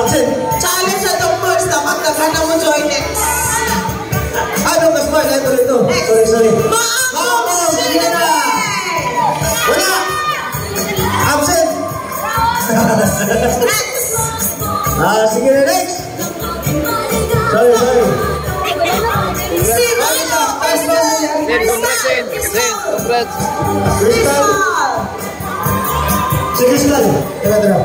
Absent. Challenge sa itong first. Dapat kagana mo join next. Ano ka smart? Ito rito. Sorry. Maangkong Sinere! Wala. Absent. Next! Sige na next. Sorry. Si Milo! Congrats. Crystal. Tara.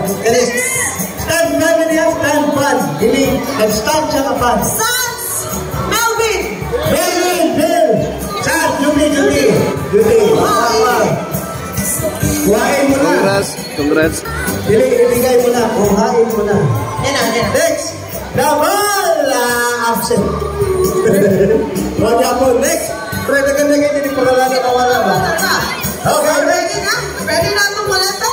Stand family, stand pan. Hiling, nag-stand siya ka pan. Sans! Melvin! Bill. Sad, Judy. Kuhain mo na. Congrats. Ibigay mo na. Kuhain mo na. Yan na. Next. Double absent. Wala po. Next. Try na ganda kayo din pagkala na mawala ba? Okay. Ready na? Ready na itong maleta?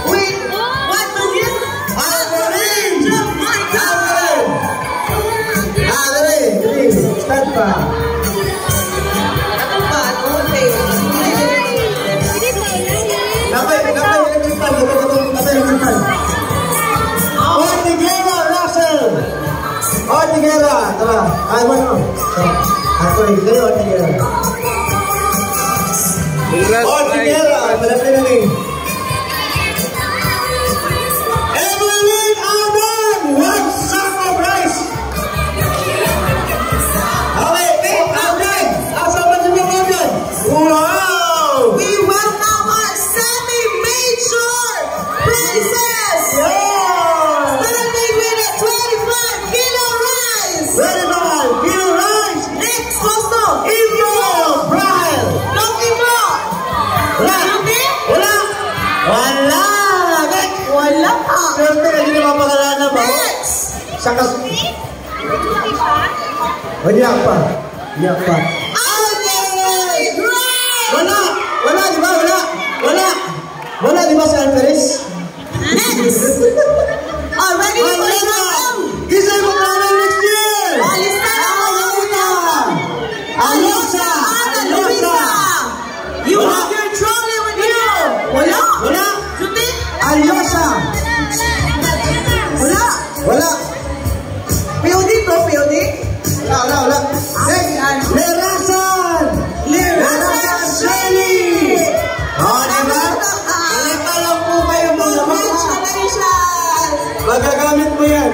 With 1 million? Alvin! Jamaica! Alvin! Stand pa. Ano ba? Okay. Napay. Ortigera, Russell! Ortigera! Tara. Ay mo. Ako rin kayo, Ortigera. Ortigera! Malapit na rin. Evelyn Alban! 1 sack of rice! Okay, take out dyan! Asa ba si mga dyan? Wow! We welcome our semi-major princess! Starting with a 25 kilo rice! 25 kilo rice! Next, Costo! Info! Brian! Loki Bro! Wala! Next! Wala pa! Swerte ka din naman pangalana ba? Next! Sakas... Iyak pa. Alvarez Gray! Wala, di ba? Wala, di ba si Alvarez? Next! Ready for welcome! Kisay mo namin next year! Alisa! Alisa! You have your trolley with you! Wala! Juti? Alyosa! Wala! POD to, POD? Wala! Next! Lerasan! Shelly! Diba? Alika lang po kayo mga mga. Congratulations! Magagamit mo yan.